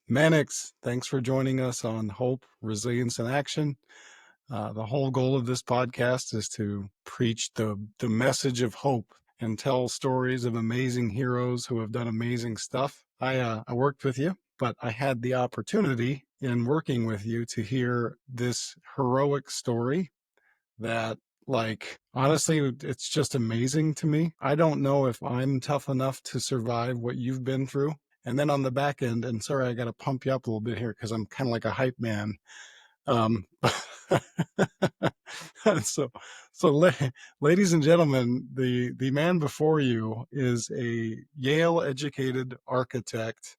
Mannix, thanks for joining us on Hope, Resilience, and Action. The whole goal of this podcast is to preach the message of hope and tell stories of amazing heroes who have done amazing stuff. I worked with you, but I had the opportunity in working with you to hear this heroic story that, like, honestly, it's just amazing to me. I don't know if I'm tough enough to survive what you've been through. And then on the back end, and sorry, I got to pump you up a little bit here because I'm kind of like a hype man. Um, so, so, ladies and gentlemen, the man before you is a Yale-educated architect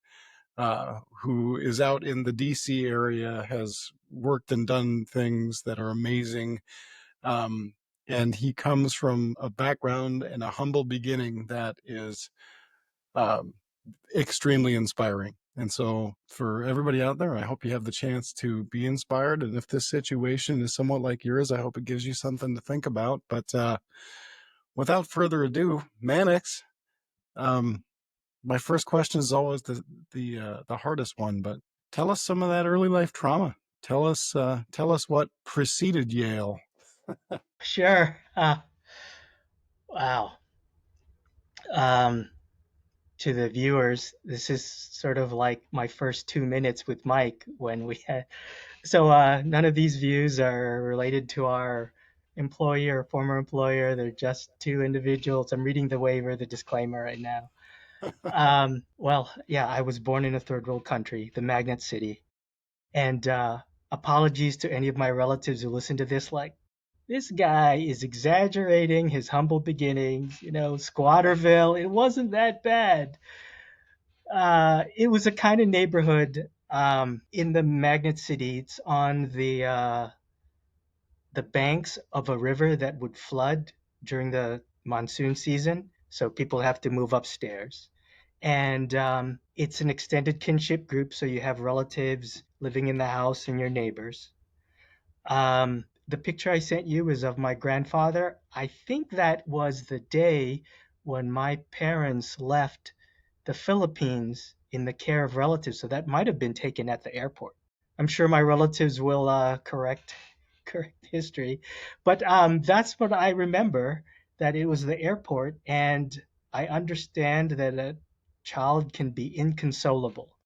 who is out in the DC area, has worked and done things that are amazing. Um, and he comes from a background and a humble beginning that is um, extremely inspiring. And so, for everybody out there, I hope you have the chance to be inspired. And if this situation is somewhat like yours, I hope it gives you something to think about. But without further ado, Mannix, um, my first question is always the hardest one. But tell us some of that early life trauma. Tell us what preceded Yale. Sure. Wow. Um, to the viewers, this is sort of like my first 2 minutes with Mike when we had. So none of these views are related to our employer or former employer. They're just two individuals. I'm reading the waiver, the disclaimer right now. Well, yeah, I was born in a third world country, the Magnet City. And apologies to any of my relatives who listen to this, like, this guy is exaggerating his humble beginnings. Squatterville, it wasn't that bad. It was a kind of neighborhood in the Magnet City. It's on the banks of a river that would flood during the monsoon season. So people have to move upstairs. And it's an extended kinship group. So you have relatives living in the house and your neighbors. The picture I sent you is of my grandfather. I think that was the day when my parents left the Philippines in the care of relatives. So that might have been taken at the airport. I'm sure my relatives will correct history, but that's what I remember. That it was the airport, and I understand that a child can be inconsolable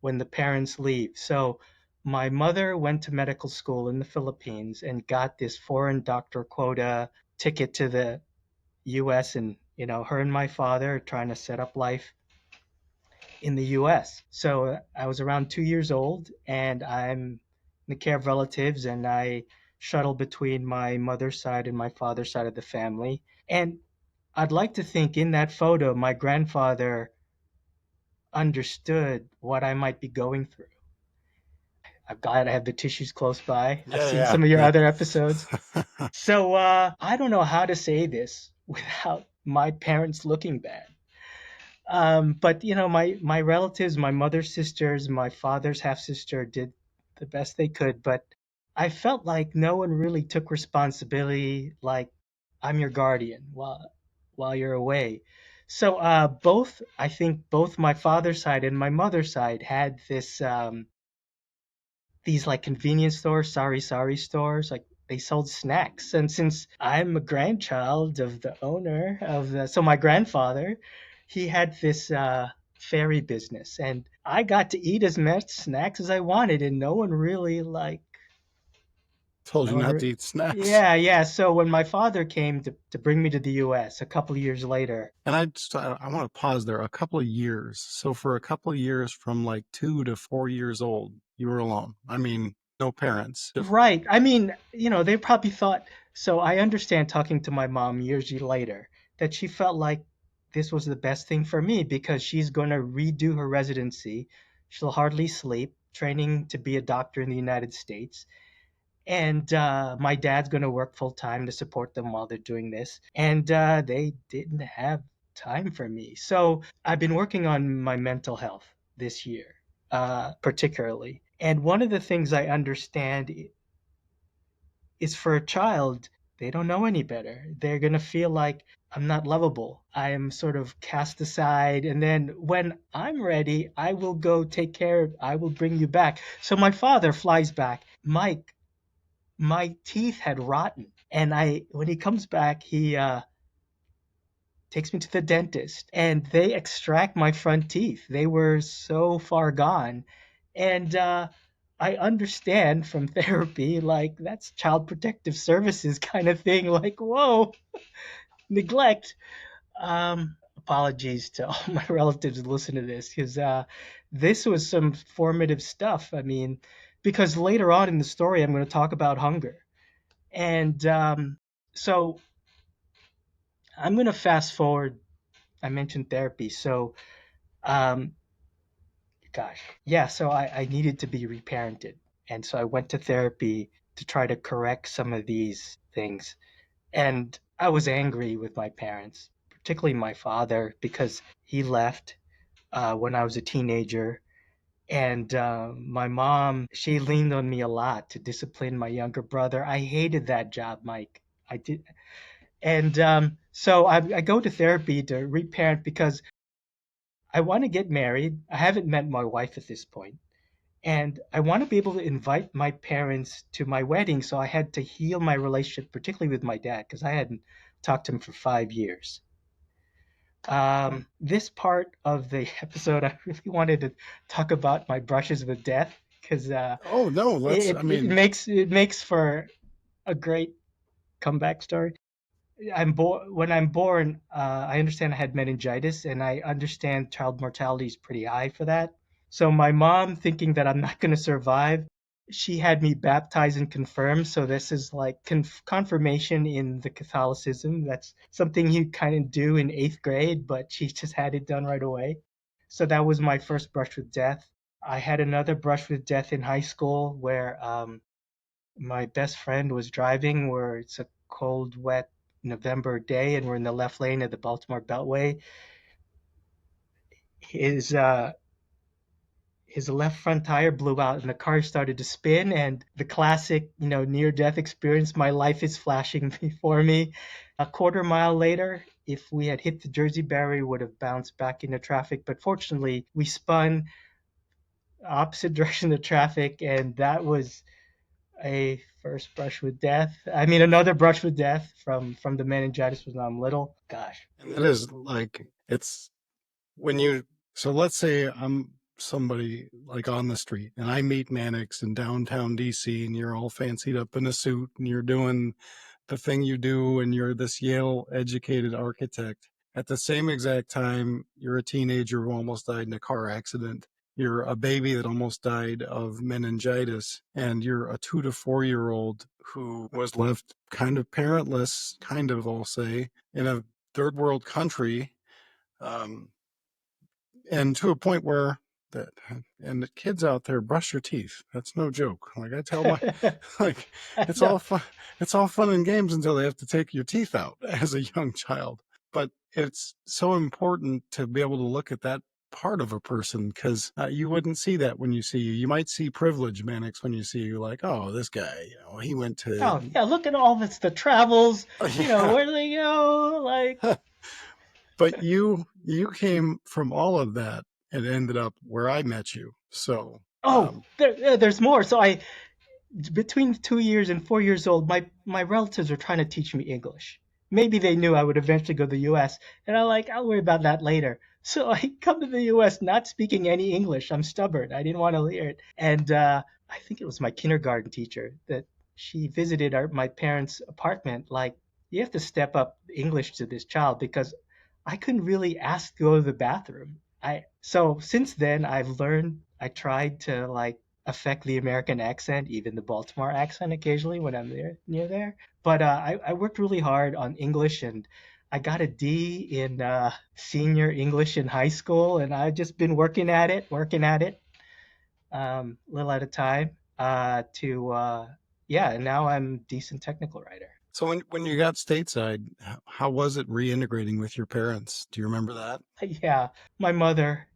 when the parents leave. So my mother went to medical school in the Philippines and got this foreign doctor quota ticket to the US, and her and my father are trying to set up life in the US. So I was around 2 years old, and I'm in the care of relatives, and I shuttle between my mother's side and my father's side of the family. And I'd like to think in that photo, my grandfather understood what I might be going through. I'm glad I have the tissues close by. I've seen Yeah, some of your yeah, other episodes. yeah. So I don't know how to say this without my parents looking bad. But my relatives, my mother's sisters, my father's half sister did the best they could. But I felt like no one really took responsibility. Like, I'm your guardian while you're away. So I think both my father's side and my mother's side had this these like convenience stores, sari stores, like they sold snacks. And since I'm a grandchild of the owner of so my grandfather, he had this ferry business, and I got to eat as much snacks as I wanted, and no one really like, Told no you one, not re- to eat snacks. yeah, yeah. So when my father came to bring me to the U.S. a couple of years later, And I want to pause there. A couple of years. So for a couple of years, from like 2 to 4 years old, you were alone. I mean, no parents. right? I mean, they probably thought. So I understand talking to my mom years later that she felt like this was the best thing for me because she's going to redo her residency. She'll hardly sleep, training to be a doctor in the United States. And my dad's going to work full time to support them while they're doing this. And they didn't have time for me. So I've been working on my mental health this year, particularly. And one of the things I understand is for a child, They don't know any better. They're going to feel like I'm not lovable. I am sort of cast aside. And then when I'm ready, I will go take care of, I will bring you back. So my father flies back. Mike, my teeth had rotten. And when he comes back, he takes me to the dentist and they extract my front teeth. They were so far gone. And I understand from therapy, like that's child protective services kind of thing. Like, whoa, neglect. Apologies to all my relatives who listen to this because this was some formative stuff. I mean, because later on in the story, I'm going to talk about hunger. And so I'm going to fast forward. I mentioned therapy. So um, gosh, yeah, so I needed to be reparented. And so I went to therapy to try to correct some of these things. And I was angry with my parents, particularly my father, because he left when I was a teenager. And my mom, she leaned on me a lot to discipline my younger brother. I hated that job, Mike. I did. And so I go to therapy to reparent because I want to get married. I haven't met my wife at this point and I want to be able to invite my parents to my wedding. So I had to heal my relationship, particularly with my dad, because I hadn't talked to him for 5 years. This part of the episode, I really wanted to talk about my brushes with death because Oh no, let's. I mean, it makes for a great comeback story. When I'm born, I understand I had meningitis, and I understand child mortality is pretty high for that. So my mom, thinking that I'm not going to survive, she had me baptized and confirmed. So this is like confirmation in the Catholicism. That's something you kind of do in 8th grade, but she just had it done right away. So that was my first brush with death. I had another brush with death in high school where my best friend was driving where it's a cold, wet November day and we're in the left lane of the Baltimore Beltway. His uh, his left front tire blew out and the car started to spin and the classic, near death experience. My life is flashing before me. A quarter mile later, if we had hit the Jersey barrier, we would have bounced back into traffic. But fortunately, we spun opposite direction of traffic, and that was a first brush with death. I mean, another brush with death from the meningitis when I'm little. Gosh. and that is like it's when you. So let's say I'm somebody like on the street, and I meet Mannix in downtown DC, and you're all fancied up in a suit, and you're doing the thing you do, and you're this Yale-educated architect. At the same exact time, you're a teenager who almost died in a car accident. You're a baby that almost died of meningitis, and you're a 2 to 4 year old who was left kind of parentless, kind of, I'll say, in a third world country, um, and to a point where that and the kids out there brush your teeth. That's no joke. Like I tell my like it's No. all fun and games until they have to take your teeth out as a young child. But it's so important to be able to look at that part of a person because you wouldn't see that when you see you. You might see privilege, Mannix, when you see you like, oh, this guy, he went to Oh yeah, look at all this, the travels. yeah. Where do they go? Like, But you came from all of that and ended up where I met you. So oh, there's more. So between 2 years and 4 years old, my relatives were trying to teach me English. Maybe they knew I would eventually go to the U.S. And I'm like, I'll worry about that later. So I come to the U.S. not speaking any English. I'm stubborn. I didn't want to hear it. And I think it was my kindergarten teacher that she visited my parents' apartment. Like, you have to step up English to this child because I couldn't really ask to go to the bathroom. So since then I've learned. I tried to like affect the American accent, even the Baltimore accent occasionally when I'm near there. But I worked really hard on English and I got a D in senior English in high school, and I've just been working at it, little at a time. Yeah, and now I'm a decent technical writer. so when you got stateside, how was it reintegrating with your parents? Do you remember that? Yeah, my mother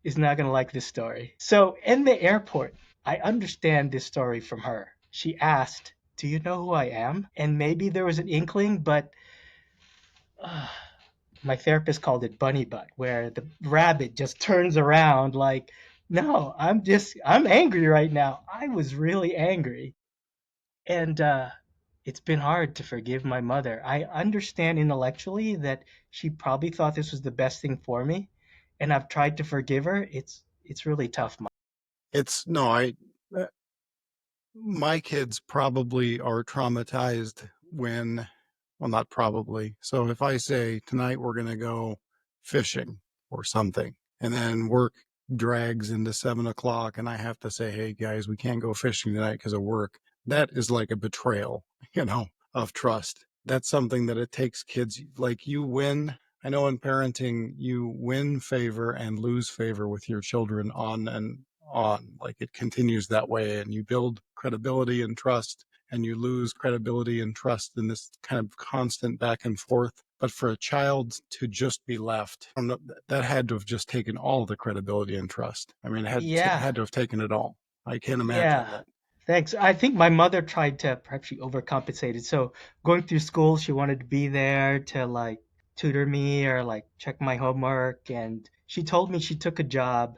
is not going to like this story. So in the airport, I understand this story from her. She asked, do you know who I am? And maybe there was an inkling, but uh, my therapist called it bunny butt, where the rabbit just turns around like, no, I'm angry right now. I was really angry. And it's been hard to forgive my mother. I understand intellectually that she probably thought this was the best thing for me, and I've tried to forgive her. It's really tough. It's no, I my kids probably are traumatized when, well, not probably. So if I say tonight we're going to go fishing or something, and then work drags into 7 o'clock, and I have to say, hey guys, we can't go fishing tonight because of work, that is like a betrayal, of trust. That's something that it takes kids, like you win. I know in parenting, you win favor and lose favor with your children on and on. Like it continues that way, and you build credibility and trust, and you lose credibility and trust in this kind of constant back and forth. But for a child to just be left, that had to have just taken all the credibility and trust. I mean, it Yeah, had to have taken it all. I can't imagine yeah. that. Thanks. I think my mother tried to, perhaps she overcompensated. So going through school, she wanted to be there to like tutor me or like check my homework. And she told me she took a job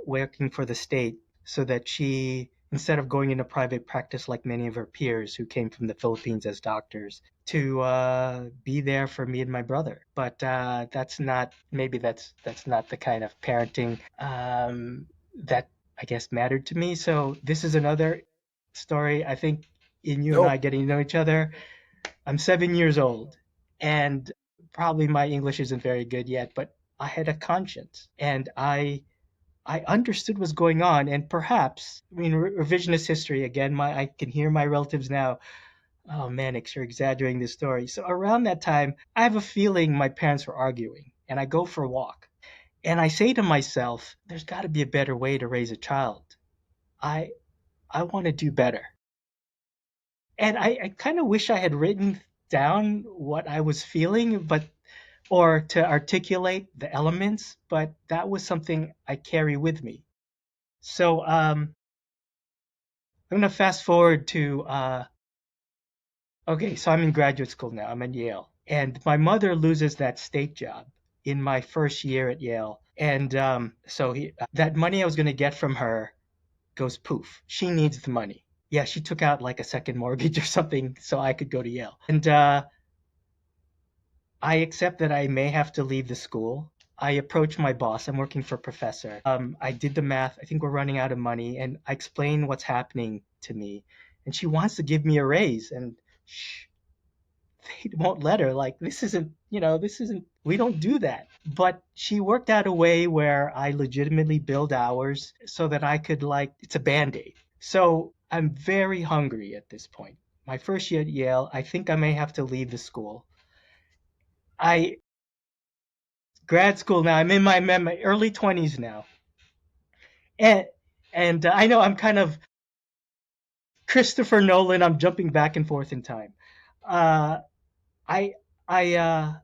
working for the state so that she, instead of going into private practice like many of her peers who came from the Philippines as doctors, to be there for me and my brother. But that's not, maybe that's not the kind of parenting that I guess mattered to me. So this is another story. I think in you and Oh, I getting to know each other, I'm 7 years old, and probably my English isn't very good yet, but I had a conscience, and I understood what's going on, and perhaps, I mean, revisionist history again. I can hear my relatives now. Oh, Mannix, you're exaggerating this story. So around that time, I have a feeling my parents were arguing, and I go for a walk, and I say to myself, "There's got to be a better way to raise a child. I I want to do better." And I kind of wish I had written down what I was feeling, but or to articulate the elements, but that was something I carry with me. So I'm gonna fast forward to okay, so I'm in graduate school now. I'm at Yale, and my mother loses that state job in my first year at Yale, and that money I was gonna get from her goes poof. She needs the money. Yeah, she took out like a second mortgage or something so I could go to Yale. And I accept that I may have to leave the school. I approach my boss. I'm working for a professor. I did the math. I think we're running out of money. And I explain what's happening to me. And she wants to give me a raise. And shh, they won't let her. Like, we don't do that. But she worked out a way where I legitimately build hours so that I could, like, it's a band aid. So I'm very hungry at this point. My first year at Yale, I think I may have to leave the school. I grad school now. I'm in my early 20s now, and I know I'm kind of Christopher Nolan. I'm jumping back and forth in time. Uh, I I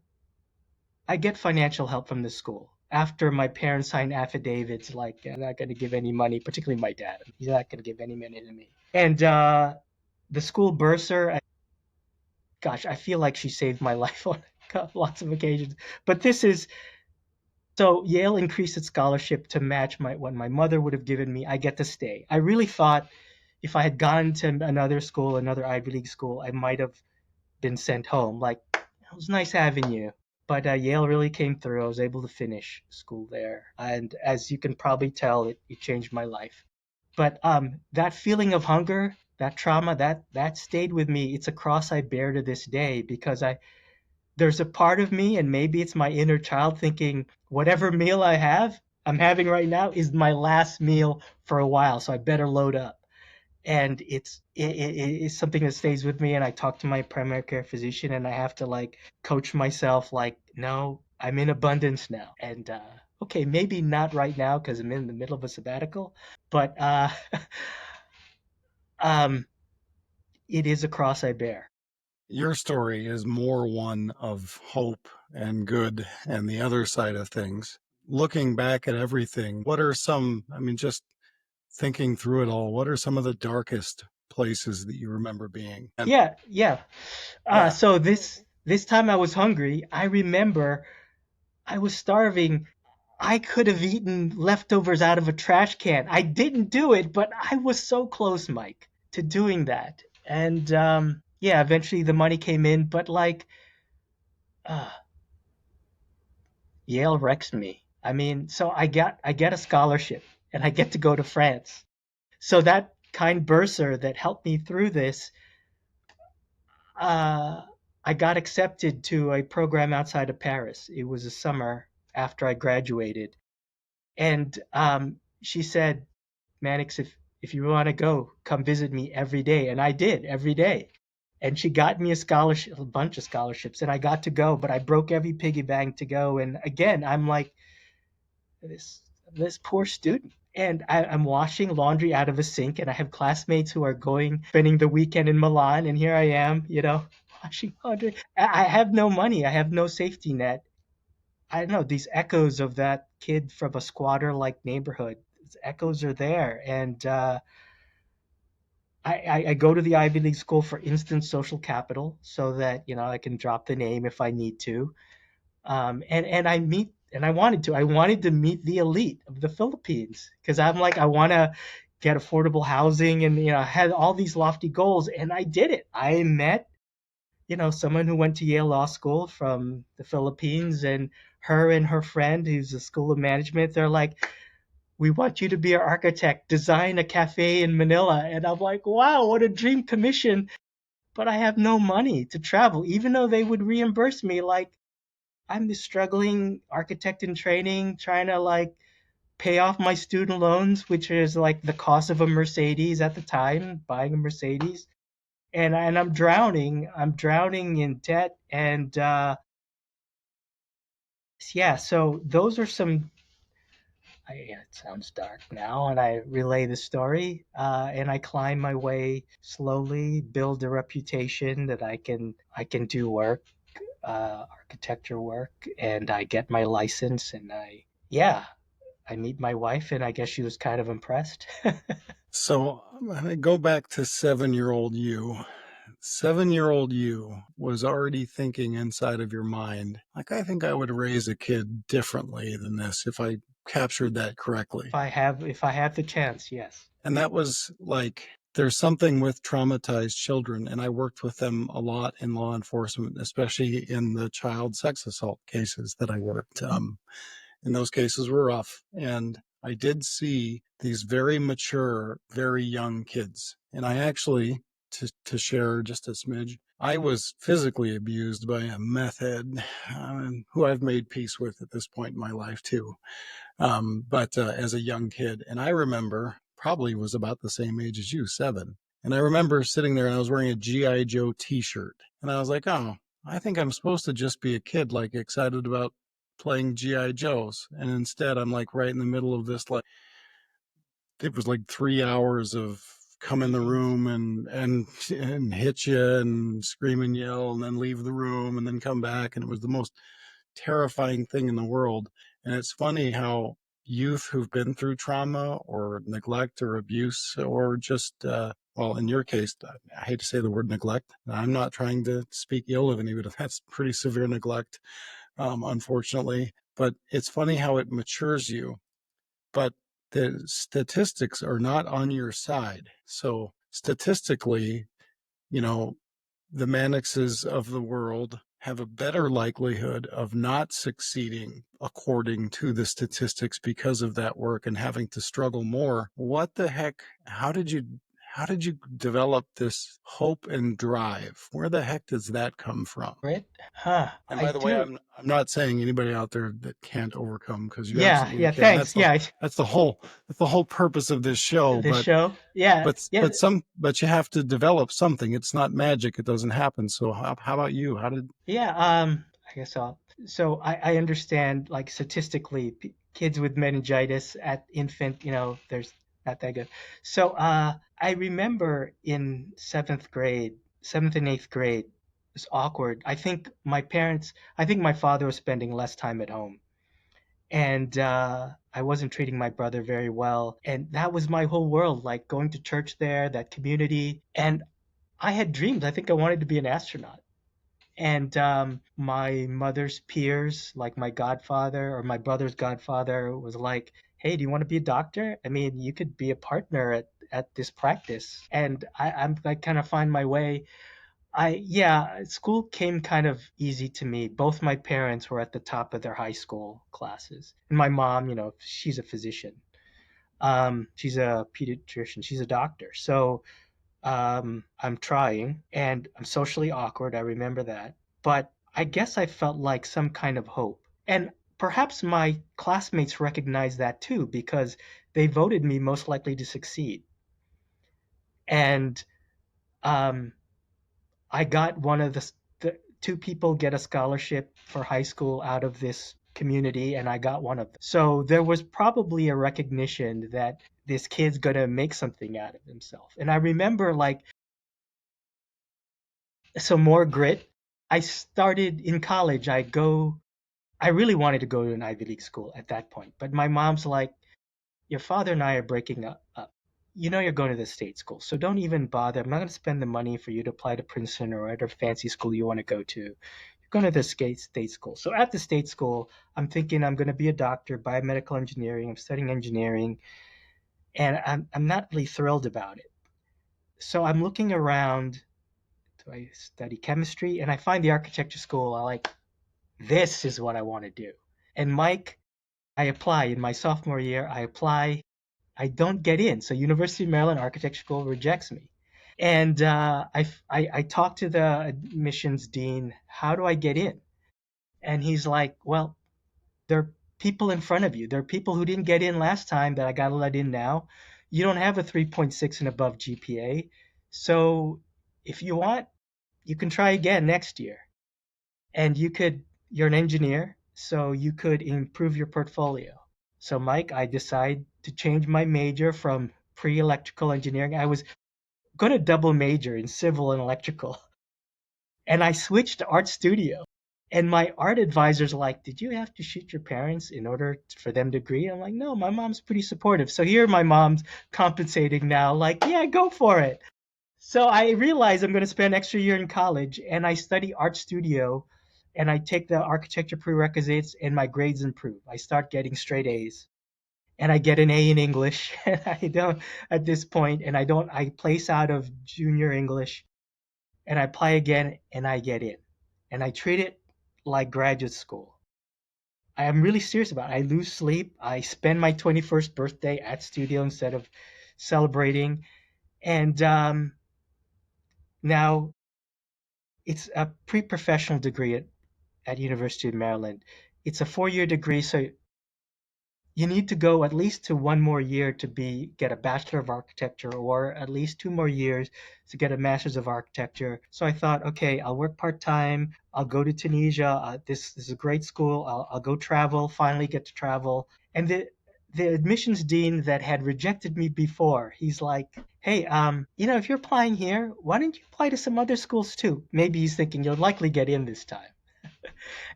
I get financial help from the school after my parents sign affidavits like they're not going to give any money, particularly my dad. He's not going to give any money to me. And the school bursar, gosh, I feel like she saved my life on lots of occasions. But this is so Yale increased its scholarship to match what my mother would have given me. I get to stay. I really thought if I had gone to another school, another Ivy League school, I might have been sent home. Like, it was nice having you. But Yale really came through. I was able to finish school there. And as you can probably tell, it changed my life. But that feeling of hunger, that trauma, that stayed with me. It's a cross I bear to this day because there's a part of me, and maybe it's my inner child thinking, whatever meal I'm having right now is my last meal for a while, so I better load up. And it's something that stays with me. And I talk to my primary care physician, and I have to like coach myself, like, no, I'm in abundance now. And okay, maybe not right now because I'm in the middle of a sabbatical, but um, it is a cross I bear. your story is more one of hope and good and the other side of things. Looking back at everything, what are some, I mean, just thinking through it all, what are some of the darkest places that you remember being? And Yeah, yeah. yeah. So this time I was hungry. I remember I was starving. I could have eaten leftovers out of a trash can. I didn't do it, but I was so close, Mike, to doing that. And yeah, eventually the money came in, but like uh, Yale wrecks me. I mean, so I get a scholarship and I get to go to France. So that kind bursar that helped me through this, uh, I got accepted to a program outside of Paris. It was a summer after I graduated, and she said, "Mannix, if you want to go, come visit me every day." And I did every day. And she got me a scholarship, a bunch of scholarships, and I got to go. But I broke every piggy bank to go. And again, I'm like, this this poor student. And I'm washing laundry out of a sink, and I have classmates who are going spending the weekend in Milan, and here I am, washing laundry. I have no money. I have no safety net. I don't know, these echoes of that kid from a squatter-like neighborhood. These echoes are there, and I go to the Ivy League school for instant social capital, so that I can drop the name if I need to. And I wanted to meet the elite of the Philippines, because I'm like, I want to get affordable housing, and I had all these lofty goals, and I did it. I met someone who went to Yale Law School from the Philippines, and her and her friend who's a school of management, they're like, we want you to be our architect, design a cafe in Manila. And I'm like, wow, what a dream commission. But I have no money to travel, even though they would reimburse me. Like, I'm the struggling architect in training, trying to like pay off my student loans, which is like the cost of a Mercedes at the time, buying a Mercedes. And I'm drowning. I'm drowning in debt. And yeah, so those are some. Yeah, it sounds dark now, and I relay the story, and I climb my way slowly, build a reputation that I can do work, architecture work, and I get my license, and I meet my wife, and I guess she was kind of impressed. So I'm gonna go back to 7-year-old you. 7-year-old you was already thinking inside of your mind, like, I think I would raise a kid differently than this if I captured that correctly. If I have the chance, yes. And that was like, there's something with traumatized children. And I worked with them a lot in law enforcement, especially in the child sex assault cases that I worked. And those cases were rough. And I did see these very mature, very young kids. And I actually, to share just a smidge, I was physically abused by a meth head who I've made peace with at this point in my life too. But as a young kid, and I remember probably was about the same age as you, 7. And I remember sitting there and I was wearing a G.I. Joe t-shirt. And I was like, oh, I think I'm supposed to just be a kid, like excited about playing G.I. Joes. And instead, I'm like right in the middle of this, like, it was like 3 hours of come in the room and hit you and scream and yell and then leave the room and then come back. And it was the most terrifying thing in the world. And it's funny how youth who've been through trauma or neglect or abuse or just, well, in your case, I hate to say the word neglect. I'm not trying to speak ill of anybody. That's pretty severe neglect, unfortunately. But it's funny how it matures you. But the statistics are not on your side. So statistically, you know, the Mannixes of the world have a better likelihood of not succeeding according to the statistics because of that work and having to struggle more. What the heck? How did you develop this hope and drive? Where the heck does that come from? Right? Huh. And I by the way, do. I'm not saying anybody out there that can't overcome, because you Yeah, absolutely yeah, can. thanks. Yeah, That's the whole purpose of this show. this But show. Yeah, but yeah, but you have to develop something. It's not magic. It doesn't happen. So how about you? How did yeah. I guess I'll. So I understand, like, statistically, kids with meningitis at infant, there's not that good. So I remember in seventh and eighth grade, it's awkward. I think my father was spending less time at home, and I wasn't treating my brother very well. And that was my whole world, like going to church there, that community. And I had dreams. I think I wanted to be an astronaut. And my mother's peers, like my godfather or my brother's godfather, was like, "Hey, do you want to be a doctor? I mean, you could be a partner at this practice." And I kind of find my way. Yeah, school came kind of easy to me. Both my parents were at the top of their high school classes, and my mom, she's a physician. She's a pediatrician. She's a doctor. So I'm trying, and I'm socially awkward. I remember that. But I guess I felt like some kind of hope. And perhaps my classmates recognized that too, because they voted me most likely to succeed. And um, I got the two people get a scholarship for high school out of this community, and I got one of them. So there was probably a recognition that this kid's gonna make something out of himself. And I remember like some more grit. I started in college. I really wanted to go to an Ivy League school at that point, but my mom's like, your father and I are breaking up. You know you're going to the state school, so don't even bother. I'm not going to spend the money for you to apply to Princeton or whatever fancy school you want to go to. You're going to the state school. So at the state school, I'm thinking I'm going to be a doctor, biomedical engineering. I'm studying engineering, and I'm not really thrilled about it. So I'm looking around. Do I study chemistry? And I find the architecture school. I like, this is what I want to do. And Mike, I apply in my sophomore year. I apply. I don't get in. So University of Maryland Architecture School rejects me. And I talked to the admissions dean. How do I get in? And he's like, well, there are people in front of you. There are people who didn't get in last time that I got to let in now. You don't have a 3.6 and above GPA. So if you want, you can try again next year. And you're an engineer, so you could improve your portfolio. So Mike, I decided to change my major from pre-electrical engineering. I was going to double major in civil and electrical, and I switched to art studio. And my art advisor's like, did you have to shoot your parents in order for them to agree? I'm like, no, my mom's pretty supportive. So here my mom's compensating now, like, yeah, go for it. So I realize I'm going to spend an extra year in college, and I study art studio, and I take the architecture prerequisites, and my grades improve. I start getting straight A's, and I get an A in English. And I don't at this point, and I place out of junior English, and I apply again, and I get in, and I treat it like graduate school. I am really serious about it. I lose sleep. I spend my 21st birthday at studio instead of celebrating, and now it's a pre-professional degree at University of Maryland. It's a 4-year degree, so you need to go at least to one more year to get a Bachelor of Architecture, or at least 2 more years to get a Master's of Architecture. So I thought, okay, I'll work part-time. I'll go to Tunisia. This is a great school. I'll go travel. Finally, get to travel. And the admissions dean that had rejected me before, he's like, hey, if you're applying here, why don't you apply to some other schools too? Maybe he's thinking you'll likely get in this time.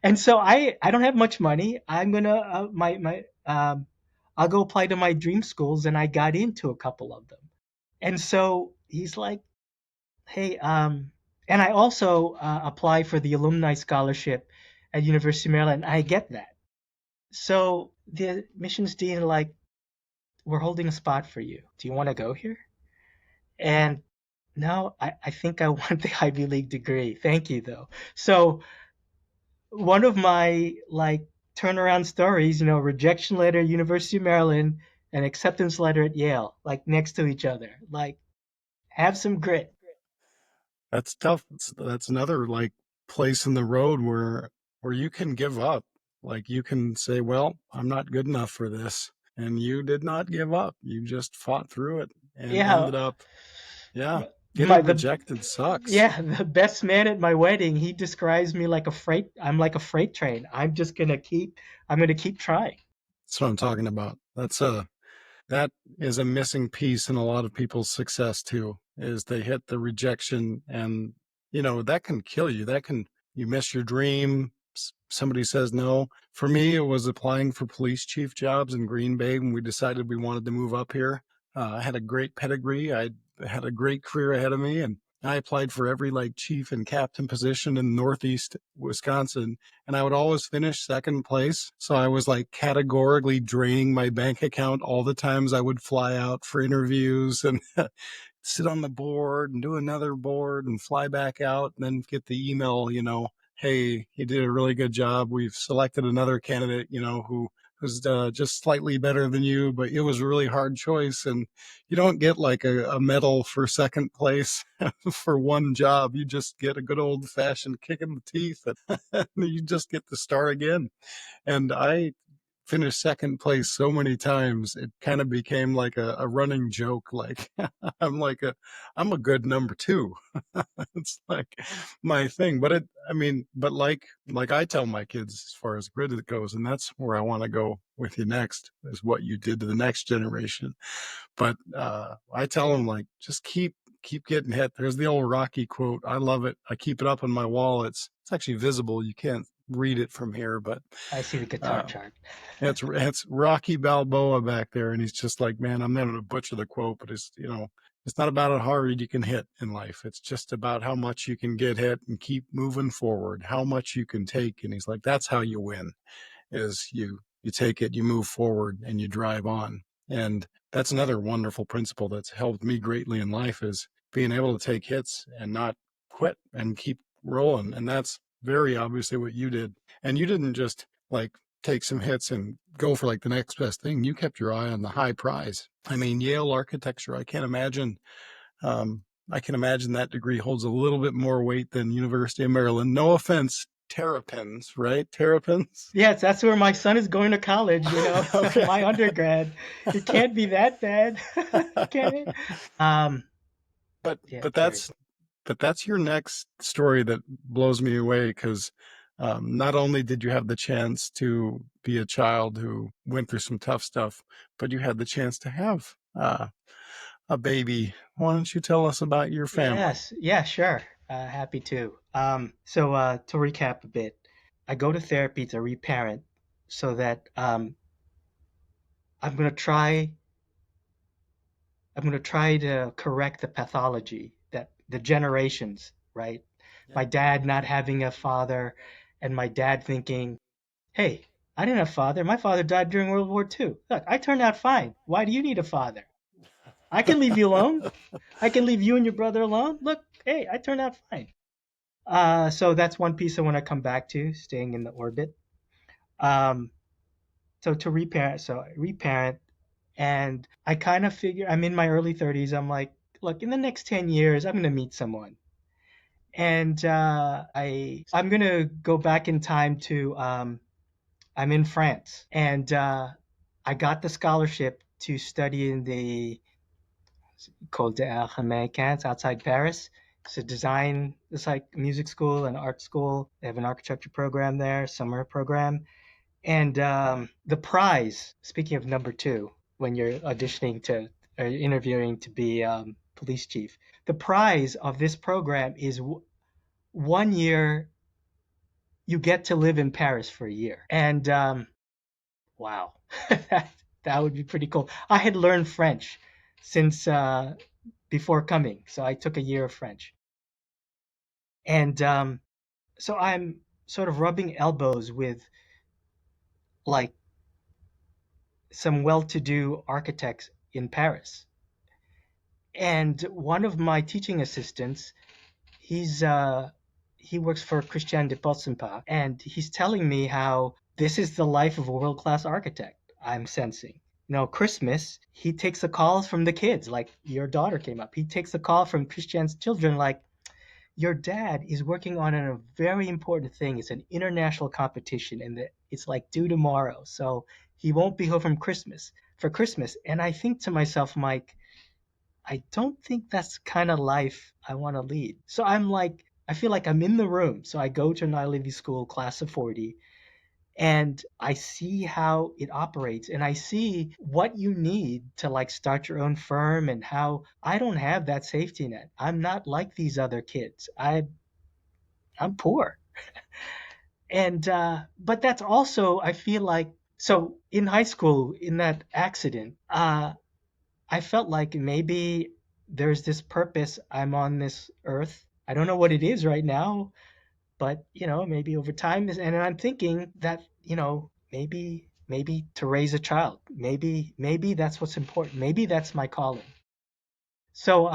And so I don't have much money. I'm gonna my I'll go apply to my dream schools, and I got into a couple of them. And so he's like, hey, and I also apply for the alumni scholarship at University of Maryland. I get that. So the missions dean like, we're holding a spot for you. Do you want to go here? And no, I think I want the Ivy League degree. Thank you though. So one of my like turnaround stories, rejection letter at University of Maryland and acceptance letter at Yale, like next to each other. Like, have some grit. That's tough. That's another like place in the road where you can give up. Like you can say, "Well, I'm not good enough for this," and you did not give up. You just fought through it and Yeah, ended up, yeah, my getting the rejected sucks. yeah, the best man at my wedding, he describes me like a freight. I'm like a freight train. I'm gonna keep trying. That's what I'm talking about. That is a missing piece in a lot of people's success too, is they hit the rejection, and that can kill you. You miss your dream. somebody says no. For me, it was applying for police chief jobs in Green Bay when we decided we wanted to move up here. I had a great pedigree. I had a great career ahead of me, and I applied for every like chief and captain position in Northeast Wisconsin, and I would always finish second place. So I was like categorically draining my bank account all the times I would fly out for interviews and sit on the board and do another board and fly back out and then get the email, hey, you did a really good job. We've selected another candidate, who was just slightly better than you, but it was a really hard choice. And you don't get like a medal for second place for one job. You just get a good old fashioned kick in the teeth and you just get to start again. And I finished second place so many times it kind of became like a running joke, like I'm a good number two. It's like my thing. But but like I tell my kids, as far as grid goes, and that's where I want to go with you next, is what you did to the next generation. But I tell them, like, just keep getting hit. There's the old Rocky quote. I love it. I keep it up on my wall. It's actually visible. You can't read it from here, but I see the guitar uh, chart. it's Rocky Balboa back there, and he's just like, man, I'm never gonna butcher the quote, but it's not about how hard you can hit in life. It's just about how much you can get hit and keep moving forward, how much you can take. And he's like, that's how you win, is you take it, you move forward, and you drive on. And that's another wonderful principle that's helped me greatly in life, is being able to take hits and not quit and keep rolling. And that's very obviously what you did. And you didn't just like take some hits and go for like the next best thing. You kept your eye on the high prize. I mean, Yale architecture, um, I can imagine that degree holds a little bit more weight than University of Maryland. No offense, Terrapins, right? Terrapins. Yes, that's where my son is going to college, Okay. my undergrad. It can't be that bad, can it? Um, but yeah, but very that's but that's your next story that blows me away, because not only did you have the chance to be a child who went through some tough stuff, but you had the chance to have a baby. Why don't you tell us about your family? Yes, yeah, sure. Happy to. To recap a bit, I go to therapy to reparent so that I'm gonna try I'm gonna try to correct the pathology that the generations, right? Yeah. My dad not having a father, and my dad thinking, "Hey, I didn't have a father. My father died during World War II. Look, I turned out fine. Why do you need a father? I can leave you alone. I can leave you and your brother alone. Look, hey, I turned out fine." So that's one piece I want to come back to, staying in the orbit. Um, so to reparent, so I reparent, and I kind of figure I'm in my early 30s. I'm like, look, in the next 10 years, I'm gonna meet someone, and I'm gonna go back in time to I'm in France, and I got the scholarship to study in the École d'Art Américain outside Paris. It's a design, it's like music school and art school. They have an architecture program there, summer program. And the prize, speaking of number two, when you're auditioning to or interviewing to be police chief, the prize of this program is 1 year you get to live in Paris for a year. And wow, that would be pretty cool. I had learned French since before coming, so I took a year of French. And so I'm sort of rubbing elbows with like some well-to-do architects in Paris. And one of my teaching assistants, he's he works for Christian de Potsenpa, and he's telling me how this is the life of a world-class architect. I'm sensing. Christmas, he takes the calls from the kids, like your daughter came up. He takes the call from Christian's children, like, your dad is working on a very important thing. It's an international competition, and it's like due tomorrow, so he won't be home from Christmas for Christmas. And I think to myself, Mike, I don't think that's the kind of life I want to lead. So I'm like, I feel like I'm in the room. So I go to an Ivy League school, class of 40, and I see how it operates, and I see what you need to like start your own firm, and how I don't have that safety net. I'm not like these other kids. I'm poor. And but that's also, I feel like, so in high school, in that accident, I felt like maybe there's this purpose. I'm on this earth. I don't know what it is right now, but maybe over time. And I'm thinking that maybe to raise a child, maybe that's what's important. Maybe that's my calling. So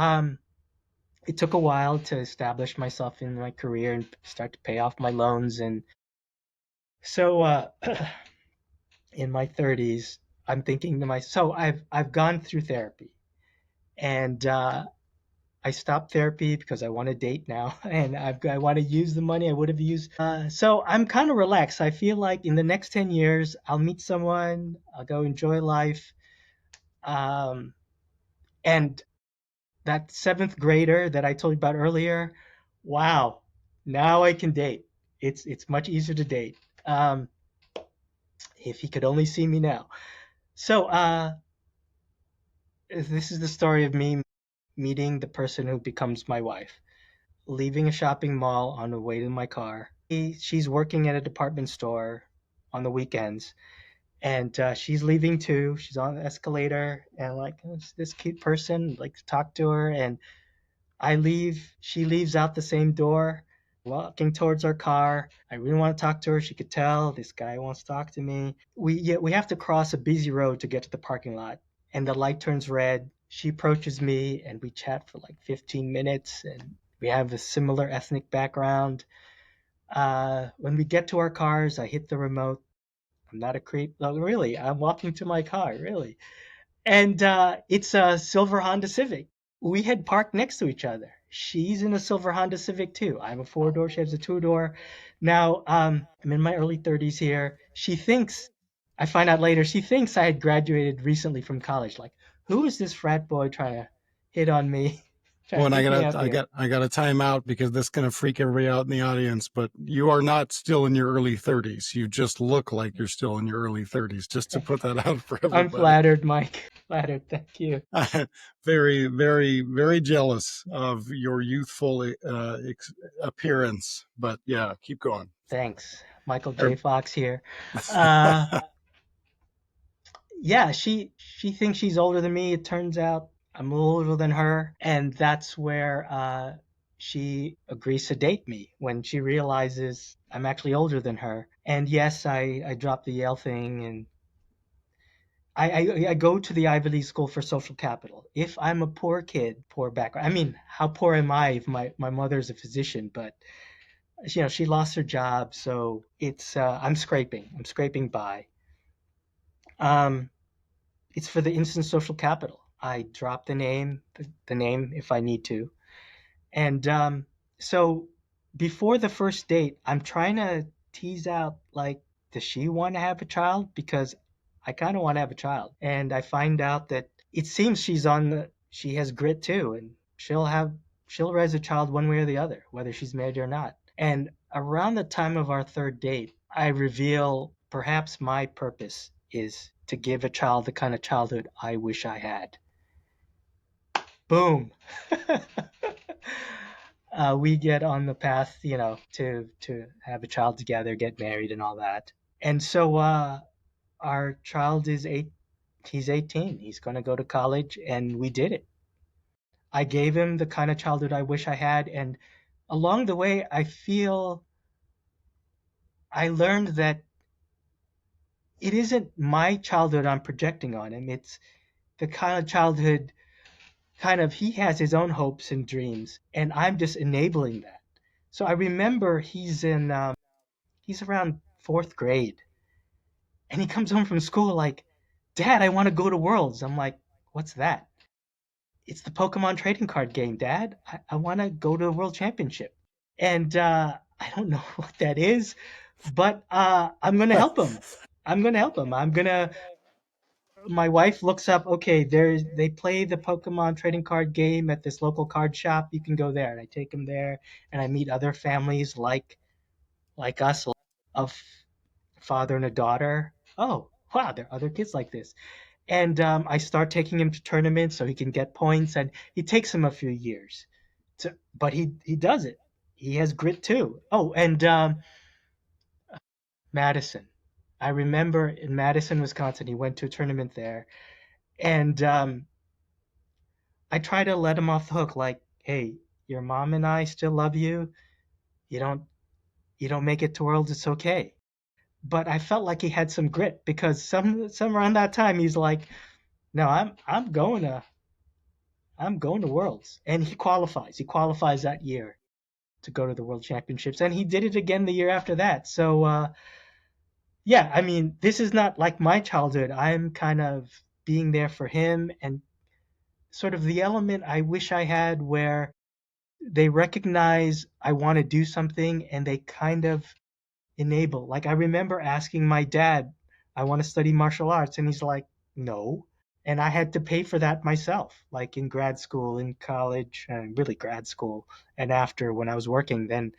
it took a while to establish myself in my career and start to pay off my loans. And so in my 30s, I'm thinking to myself, so I've gone through therapy, and I stopped therapy because I want to date now, and I want to use the money I would have used. So I'm kind of relaxed. I feel like in the next 10 years, I'll meet someone, I'll go enjoy life. Um, and that seventh grader that I told you about earlier, wow, now I can date. It's much easier to date. Um, if he could only see me now. So this is the story of me meeting the person who becomes my wife. Leaving a shopping mall on the way to my car. She's working at a department store on the weekends, and she's leaving too. She's on the escalator, and like, this cute person, like to talk to her. And I leave. She leaves out the same door, walking towards our car. I really want to talk to her. She could tell this guy wants to talk to me. We have to cross a busy road to get to the parking lot, and the light turns red. She approaches me, and we chat for like 15 minutes, and we have a similar ethnic background. When we get to our cars, I hit the remote. I'm not a creep. No, really, I'm walking to my car, really. And it's a silver Honda Civic. We had parked next to each other. She's in a silver Honda Civic too. I have a four door. She has a two door. Now I'm in my early 30s here. She thinks, I find out later, she thinks I had graduated recently from college. Like, who is this frat boy trying to hit on me, trying Well, to and pick me up here? I got to time out because this is going to freak everybody out in the audience. But you are not still in your early 30s. You just look like you're still in your early 30s. Just to put that out for I'm everybody. flattered, Mike. Flattered. Thank you. Very, very, very jealous of your youthful appearance. But yeah, keep going. Thanks. Michael J. Er- Fox here. Uh, yeah, she thinks she's older than me. It turns out I'm a little older than her, and that's where she agrees to date me when she realizes I'm actually older than her. And yes, I dropped the Yale thing, and I go to the Ivy League school for social capital. If I'm a poor kid, poor background. I mean, how poor am I if my mother's a physician? But she lost her job, so it's I'm scraping by. Um, it's for the instant social capital. I drop the name if I need to. And so before the first date, I'm trying to tease out, like, does she want to have a child? Because I kind of want to have a child. And I find out that it seems she has grit too, and she'll raise a child one way or the other, whether she's married or not. And around the time of our third date, I reveal perhaps my purpose is to give a child the kind of childhood I wish I had. Boom. We get on the path, to have a child together, get married, and all that. And so our child is eight. He's 18. He's going to go to college, and we did it. I gave him the kind of childhood I wish I had, and along the way, I feel I learned that it isn't my childhood I'm projecting on him. It's the kind of childhood, kind of, he has his own hopes and dreams, and I'm just enabling that. So I remember he's around fourth grade, and he comes home from school like, "Dad, I want to go to Worlds." I'm like, "What's that?" "It's the Pokemon trading card game, Dad. I want to go to a World Championship." And I don't know what that is, but I'm gonna help him. I'm gonna help him. I'm gonna. My wife looks up. Okay, they play the Pokemon trading card game at this local card shop. You can go there, and I take him there, and I meet other families like us, of father and a daughter. Oh, wow, there are other kids like this. And I start taking him to tournaments so he can get points, and it takes him a few years. But he does it. He has grit too. Oh, and Madison. I remember in Madison, Wisconsin, he went to a tournament there, and I try to let him off the hook, like, "Hey, your mom and I still love you. You don't you don't make it to Worlds, it's okay." But I felt like he had some grit because some around that time he's like, "No, I'm going to Worlds," and he qualifies. He qualifies that year to go to the World Championships, and he did it again the year after that. So yeah, I mean, this is not like my childhood. I'm kind of being there for him and sort of the element I wish I had where they recognize I want to do something and they kind of enable. Like I remember asking my dad, I want to study martial arts, and he's like, no. And I had to pay for that myself, like in grad school, in college, and really grad school. And after when I was working, then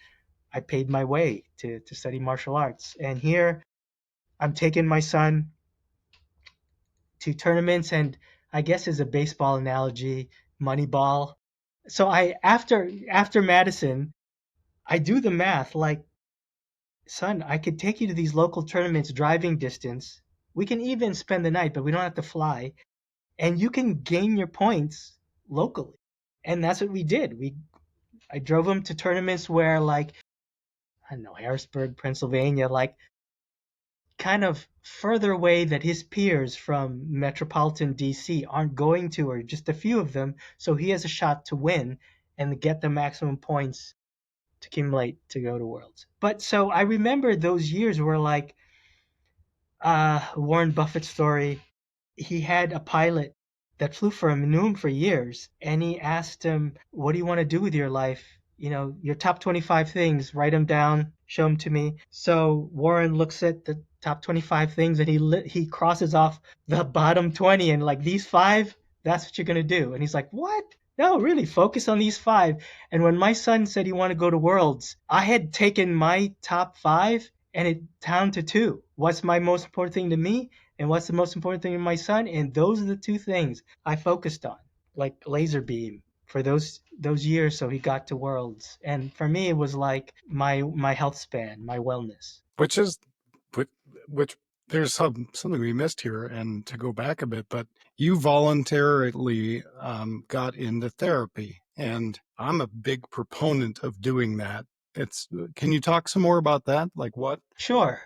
I paid my way to study martial arts. And here I'm taking my son to tournaments, and I guess as a baseball analogy, Moneyball. So I after Madison, I do the math like, son, I could take you to these local tournaments driving distance. We can even spend the night, but we don't have to fly. And you can gain your points locally. And that's what we did. I drove him to tournaments where like, I don't know, Harrisburg, Pennsylvania, like kind of further away that his peers from metropolitan DC aren't going to, or just a few of them. So he has a shot to win and get the maximum points to accumulate to go to Worlds. But so I remember those years were like Warren Buffett story. He had a pilot that flew for him, knew him for years, and he asked him, "What do you want to do with your life? You know, your top 25 things. Write them down. Show them to me." So Warren looks at the top 25 things, and he crosses off the bottom 20, and like these five, that's what you're gonna do. And he's like, "What? No, really, focus on these five." And when my son said he wanted to go to Worlds, I had taken my top five and it down to two. What's my most important thing to me? And what's the most important thing to my son? And those are the two things I focused on, like laser beam for those years. So he got to Worlds, and for me, it was like my health span, my wellness. Which is, which, which there's something we missed here, and to go back a bit, but you voluntarily got into therapy, and I'm a big proponent of doing that. It's, can you talk some more about that? Like what? Sure.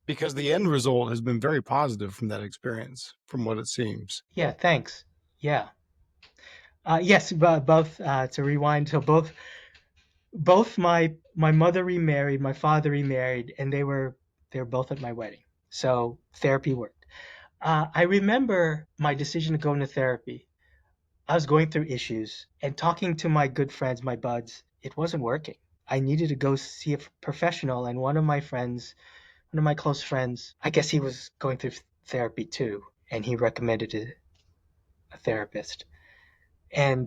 Because the end result has been very positive from that experience, from what it seems. Yeah. Thanks. Yeah. Yes. Both. To rewind. So both my mother remarried, my father remarried, and they were both at my wedding. So therapy worked. I remember my decision to go into therapy. I was going through issues and talking to my good friends, my buds, it wasn't working. I needed to go see a professional, and one of my close friends, I guess he was going through therapy too, and he recommended a therapist. And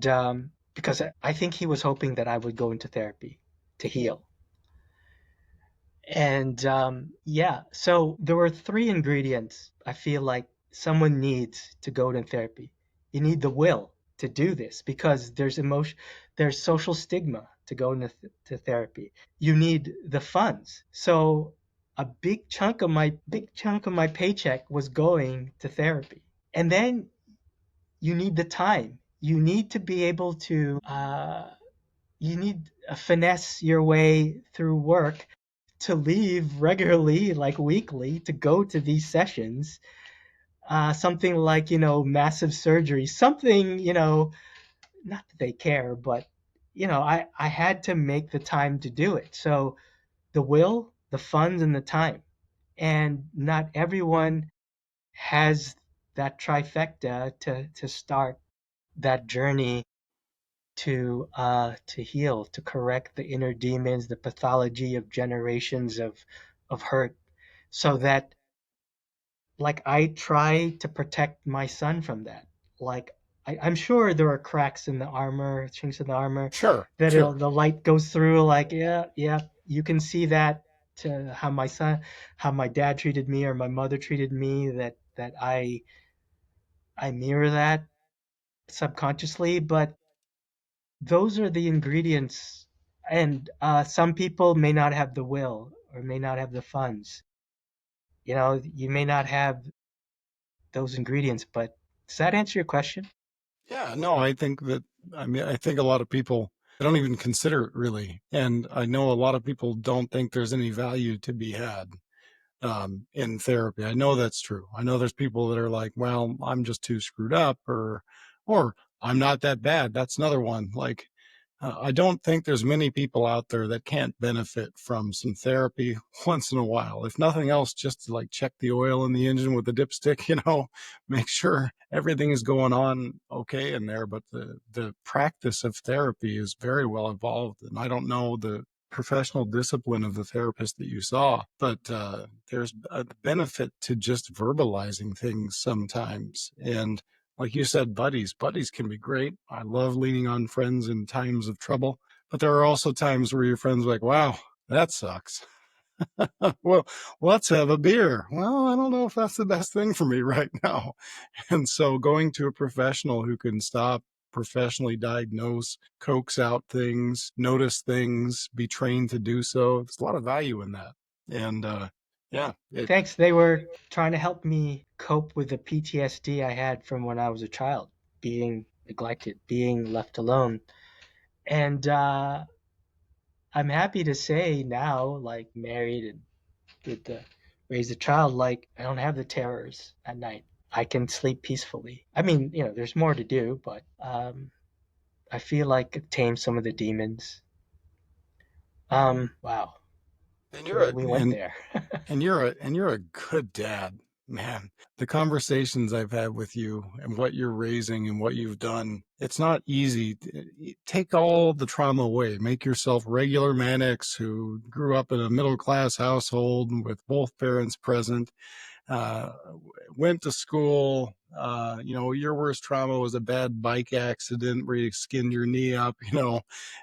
because I think he was hoping that I would go into therapy to heal. And yeah, so there were three ingredients I feel like someone needs to go to therapy. You need the will to do this because there's social stigma to go into to therapy. You need the funds. So a big chunk of my paycheck was going to therapy. And then you need the time. You need to be able to you need finesse your way through work to leave regularly, like weekly, to go to these sessions. Something like, massive surgery, something, not that they care, but, I had to make the time to do it. So the will, the funds, and the time. And not everyone has that trifecta to start that journey to heal, to correct the inner demons, the pathology of generations of hurt, so that like I try to protect my son from that. Like I'm sure there are cracks in the armor, chinks in the armor, Sure, that sure. the light goes through. Like yeah, yeah, you can see that to how my dad treated me or my mother treated me. That I mirror that subconsciously, but those are the ingredients. And some people may not have the will or may not have the funds. You know, you may not have those ingredients, but does that answer your question? Yeah, no, I think that, I mean, I think a lot of people, they don't even consider it really. And I know a lot of people don't think there's any value to be had in therapy. I know that's true. I know there's people that are like, well, I'm just too screwed up, or I'm not that bad. That's another one. Like, I don't think there's many people out there that can't benefit from some therapy once in a while. If nothing else, just to like check the oil in the engine with the dipstick, make sure everything is going on okay in there. But the practice of therapy is very well evolved. And I don't know the professional discipline of the therapist that you saw, but there's a benefit to just verbalizing things sometimes. And like you said, buddies can be great. I love leaning on friends in times of trouble, but there are also times where your friends are like, wow, that sucks. Well, let's have a beer. Well, I don't know if that's the best thing for me right now. And so going to a professional who can stop, professionally diagnose, coax out things, notice things, be trained to do so, there's a lot of value in that. And yeah, Thanks. They were trying to help me cope with the PTSD I had from when I was a child, being neglected, being left alone. And I'm happy to say now, like married and with the raise a child, like I don't have the terrors at night. I can sleep peacefully. I mean, there's more to do, but I feel like I've tamed some of the demons. Wow, and we, we went there. you're a good dad, man. The conversations I've had with you and what you're raising and what you've done, it's not easy. Take all the trauma away. Make yourself regular Mannix who grew up in a middle class household with both parents present, uh, went to school. Your worst trauma was a bad bike accident where you skinned your knee up,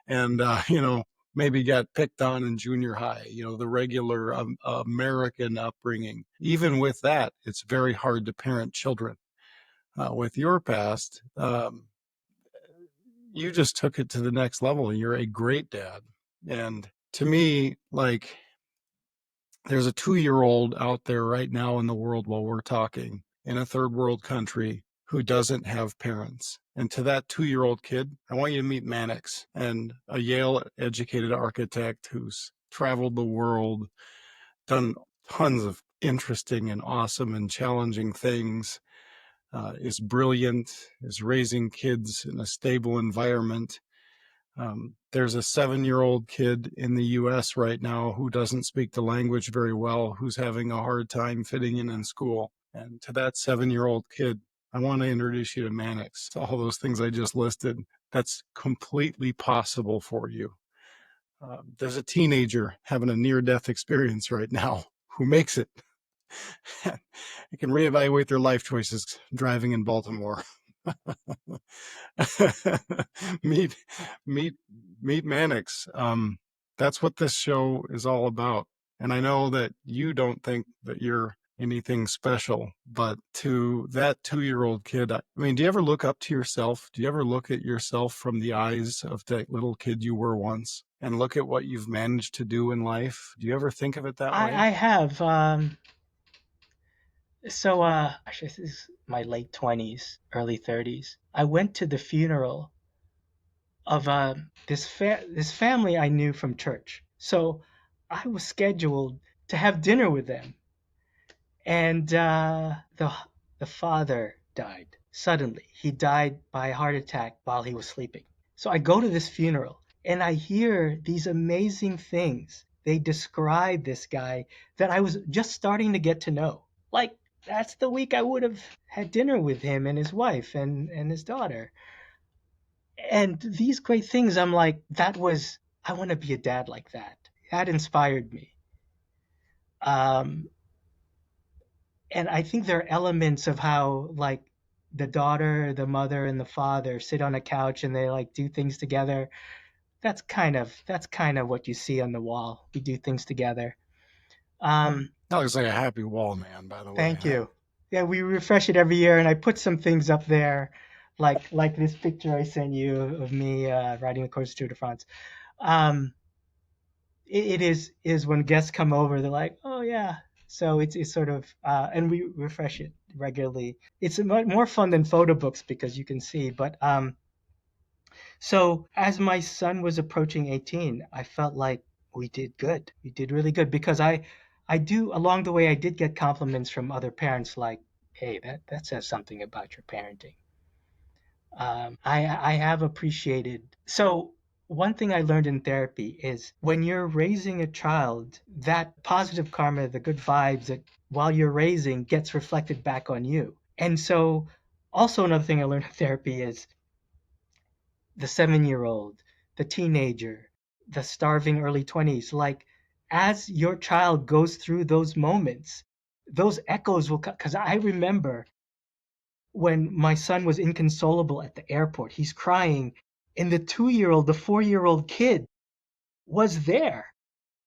and, maybe got picked on in junior high, the regular American upbringing. Even with that, it's very hard to parent children. With your past, you just took it to the next level and you're a great dad. And to me, like, there's a 2-year old out there right now in the world while we're talking in a third world country who doesn't have parents. And to that 2-year old kid, I want you to meet Mannix, and a Yale educated architect who's traveled the world, done tons of interesting and awesome and challenging things, is brilliant, is raising kids in a stable environment. There's a 7-year-old kid in the US right now who doesn't speak the language very well, who's having a hard time fitting in school. And to that 7-year-old kid, I want to introduce you to Mannix. All those things I just listed, that's completely possible for you. There's a teenager having a near-death experience right now who makes it. They can reevaluate their life choices driving in Baltimore. meet meet meet Mannix. That's what this show is all about. And I know that you don't think that you're anything special, but to that 2-year-old kid, I mean, do you ever look up to yourself? Do you ever look at yourself from the eyes of that little kid you were once and look at what you've managed to do in life? Do you ever think of it that way? I have. So, actually, this is my late 20s, early 30s. I went to the funeral of this family I knew from church. So, I was scheduled to have dinner with them, and the father died suddenly. He died by a heart attack while he was sleeping. So, I go to this funeral, and I hear these amazing things. They describe this guy that I was just starting to get to know. Like that's the week I would have had dinner with him and his wife and his daughter. And these great things, I'm like, I want to be a dad like that. That inspired me. Um, and I think there are elements of how, like, the daughter, the mother, and the father sit on a couch and they like do things together. That's kind of what you see on the wall. We do things together. Um, That looks like a happy wall man, by the way. Thank you. Yeah, we refresh it every year, and I put some things up there, like this picture I sent you of me riding the course Tour de France. Um, it is when guests come over, they're like, oh yeah. So it's sort of and we refresh it regularly. It's more fun than photo books because you can see. But so as my son was approaching 18, I felt like we did good. We did really good because I do along the way I did get compliments from other parents like, hey, that says something about your parenting. I have appreciated. So one thing I learned in therapy is when you're raising a child, that positive karma, the good vibes that while you're raising gets reflected back on you. And so also another thing I learned in therapy is the 7-year old, the teenager, the starving early 20s, like as your child goes through those moments, those echoes will come. Because I remember when my son was inconsolable at the airport. He's crying, and the 2-year old, the 4-year old kid was there.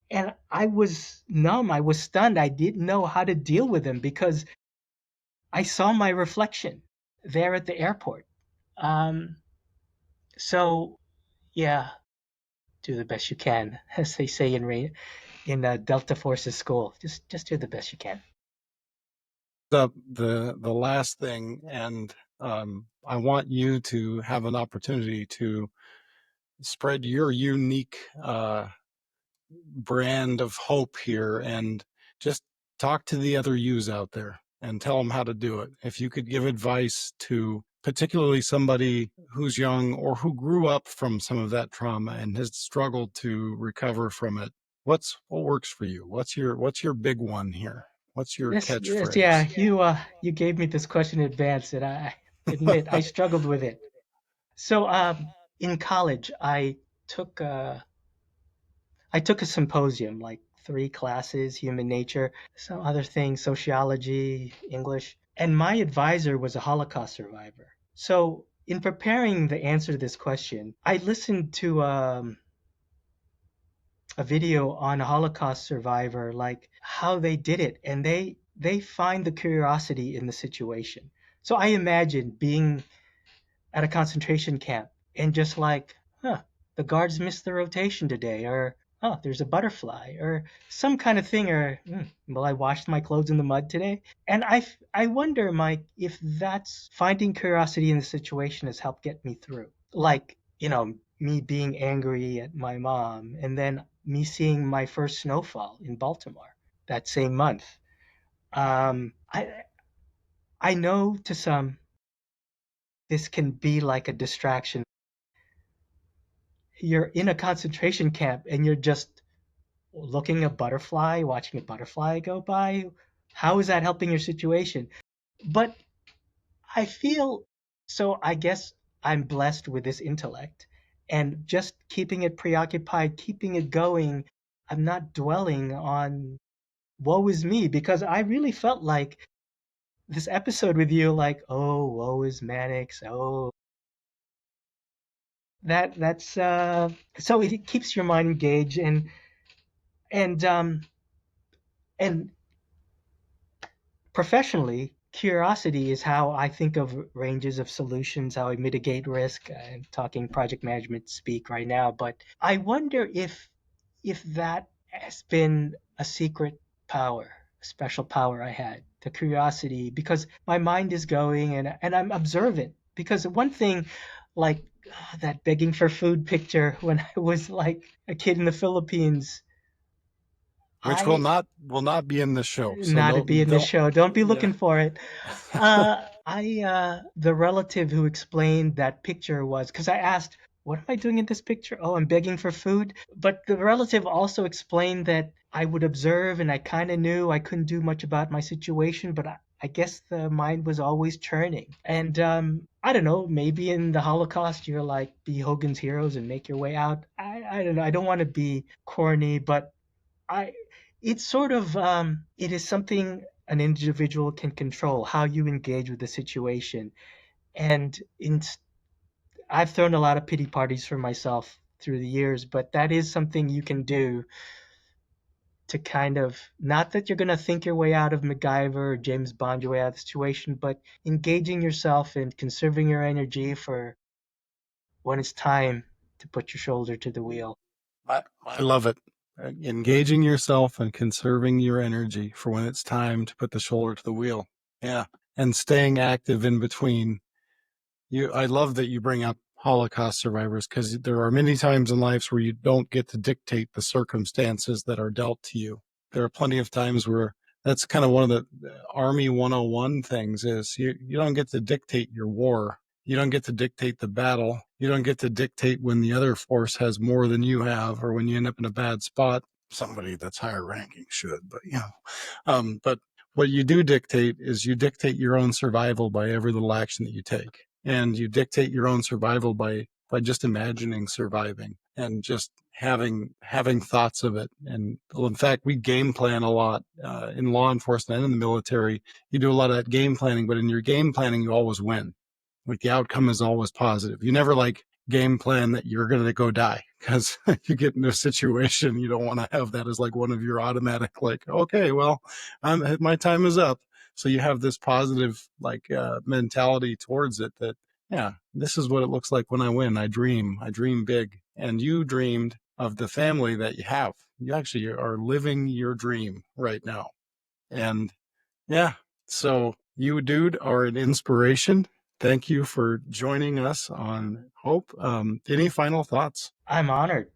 And I was numb. I was stunned. I didn't know how to deal with him because I saw my reflection there at the airport. Um, so, yeah, do the best you can, as they say in Delta Forces school. Just do the best you can. The last thing, and I want you to have an opportunity to spread your unique brand of hope here, and just talk to the other yous out there and tell them how to do it. If you could give advice to particularly somebody who's young or who grew up from some of that trauma and has struggled to recover from it, what works for you? What's your big one here? What's your This, yeah, catchphrase? you gave me this question in advance, and I admit I struggled with it. So, in college, took uh, I took a symposium, like 3 classes: human nature, some other things, sociology, English, and my advisor was a Holocaust survivor. So, in preparing the answer to this question, I listened to a video on a Holocaust survivor, like how they did it, and they find the curiosity in the situation. So I imagine being at a concentration camp and just like, huh, the guards missed the rotation today, or oh, there's a butterfly, or some kind of thing, or well, I washed my clothes in the mud today. And I wonder, Mike, if that's finding curiosity in the situation has helped get me through. Like, me being angry at my mom, and then me seeing my first snowfall in Baltimore that same month. I know to some this can be like a distraction. You're in a concentration camp and you're just looking at a butterfly, watching a butterfly go by. How is that helping your situation? But I feel so. I guess I'm blessed with this intellect and just keeping it preoccupied, keeping it going. I'm not dwelling on woe is me because I really felt like this episode with you, like, oh, woe is Mannix. Oh, that's so it keeps your mind engaged and um and professionally, curiosity is how I think of ranges of solutions, how I mitigate risk. I'm talking project management speak right now, but I wonder if that has been a secret power, a special power I had, the curiosity, because my mind is going and I'm observant. Because one thing, like that begging for food picture when I was like a kid in the Philippines, Which I will not be in the show. So not to be in the don't show. Don't be yeah. looking for it. The relative who explained that picture was because I asked, "What am I doing in this picture?" Oh, I'm begging for food. But the relative also explained that I would observe, and I kind of knew I couldn't do much about my situation, but I guess the mind was always churning. And I don't know. Maybe in the Holocaust, you're like be Hogan's Heroes and make your way out. I don't know. I don't want to be corny, but I it's sort of it is something an individual can control how you engage with the situation. And I've thrown a lot of pity parties for myself through the years, but that is something you can do to kind of not that you're going to think your way out of MacGyver or James Bond your way out of the situation, but engaging yourself and conserving your energy for when it's time to put your shoulder to the wheel. I love it. engaging yourself and conserving your energy for when it's time to put the shoulder to the wheel. Yeah. And staying active in between. I love that you bring up Holocaust survivors, because there are many times in life where you don't get to dictate the circumstances that are dealt to you. There are plenty of times where that's kind of one of the Army 101 things is you don't get to dictate your war. You don't get to dictate the battle. You don't get to dictate when the other force has more than you have, or when you end up in a bad spot. Somebody that's higher ranking should, but but what you do dictate is you dictate your own survival by every little action that you take. And you dictate your own survival by just imagining surviving and just having thoughts of it. And well, in fact, we game plan a lot in law enforcement and in the military. You do a lot of that game planning, but in your game planning, you always win. Like the outcome is always positive. You never game plan that you're going to go die, because you get into a situation, you don't want to have that as like one of your automatic, okay, well, my time is up. So you have this positive mentality towards it that, yeah, this is what it looks like when I win. I dream big. And you dreamed of the family that you have. You actually are living your dream right now. And yeah, so you, dude, are an inspiration. Thank you for joining us on Hope. Any final thoughts? I'm honored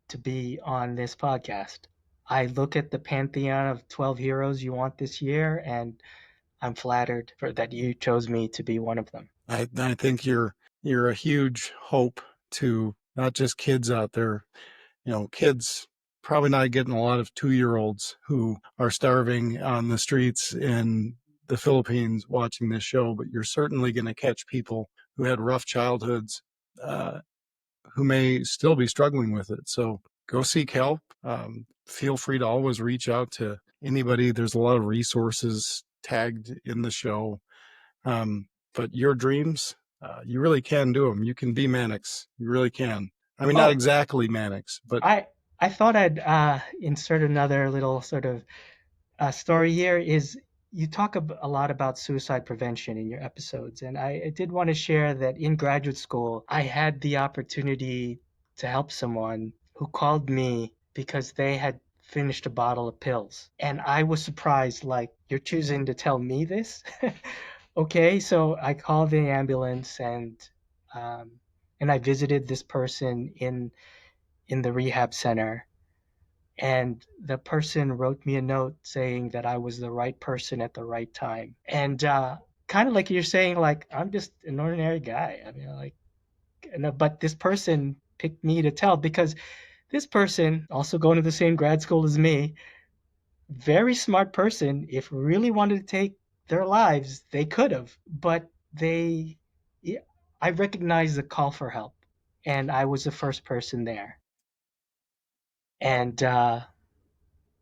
to be on this podcast. I look at the pantheon of 12 heroes you want this year, and I'm flattered that you chose me to be one of them. I think you're a huge hope to not just kids out there. Kids probably not getting a lot of 2-year-olds who are starving on the streets in the Philippines watching this show, but you're certainly going to catch people who had rough childhoods, who may still be struggling with it. So go seek help. Feel free to always reach out to anybody. There's a lot of resources tagged in the show. But your dreams, you really can do them. You can be Mannix. You really can. I mean, not exactly Mannix, but I thought I'd insert another little sort of story here. Is you talk a lot about suicide prevention in your episodes, and I did want to share that in graduate school, I had the opportunity to help someone who called me because they had finished a bottle of pills. And I was surprised, like, you're choosing to tell me this? Okay, so I called the ambulance um, and I visited this person in the rehab center. And the person wrote me a note saying that I was the right person at the right time. And kind of like you're saying, like, I'm just an ordinary guy. I mean, like, but this person picked me to tell because this person, also going to the same grad school as me, very smart person, if really wanted to take their lives, they could have. But yeah, I recognized the call for help, and I was the first person there. And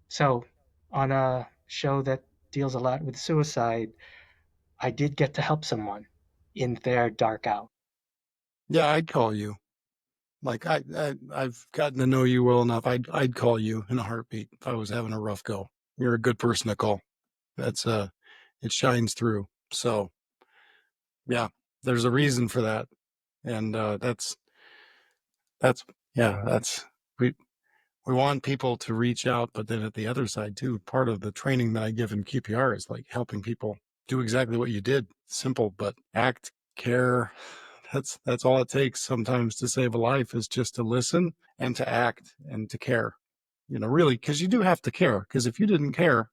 so, on a show that deals a lot with suicide, I did get to help someone in their dark hour. yeah, I'd call you. Like I've gotten to know you well enough. I'd call you in a heartbeat if I was having a rough go. You're a good person to call. That's it shines through. So yeah, there's a reason for that, and that's yeah, that's we we want people to reach out, but then at the other side too, part of the training that I give in QPR is like helping people do exactly what you did. Simple, but act, care. That's all it takes sometimes to save a life, is just to listen and to act and to care. Really, because you do have to care. Because if you didn't care,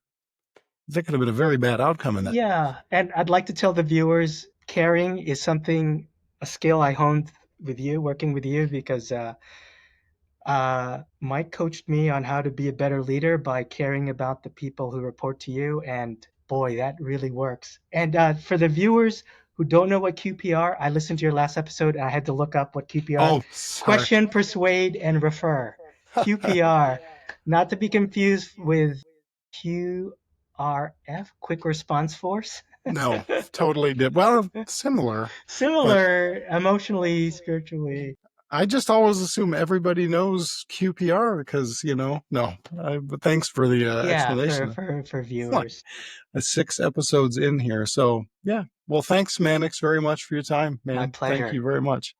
that could have been a very bad outcome in that. Yeah, and I'd like to tell the viewers, caring is a skill I honed with you, working with you, because Mike coached me on how to be a better leader by caring about the people who report to you, and boy, that really works. And for the viewers who don't know what QPR, I listened to your last episode and I had to look up what QPR. Oh, sorry. Question, persuade, and refer. QPR, not to be confused with QRF, Quick Response Force. No, totally did. Well, similar. Similar, emotionally, spiritually. I just always assume everybody knows QPR because, no. But thanks for the explanation. For viewers. 6 episodes in here. So, yeah. Well, thanks, Mannix, very much for your time, man. My pleasure. Thank you very much.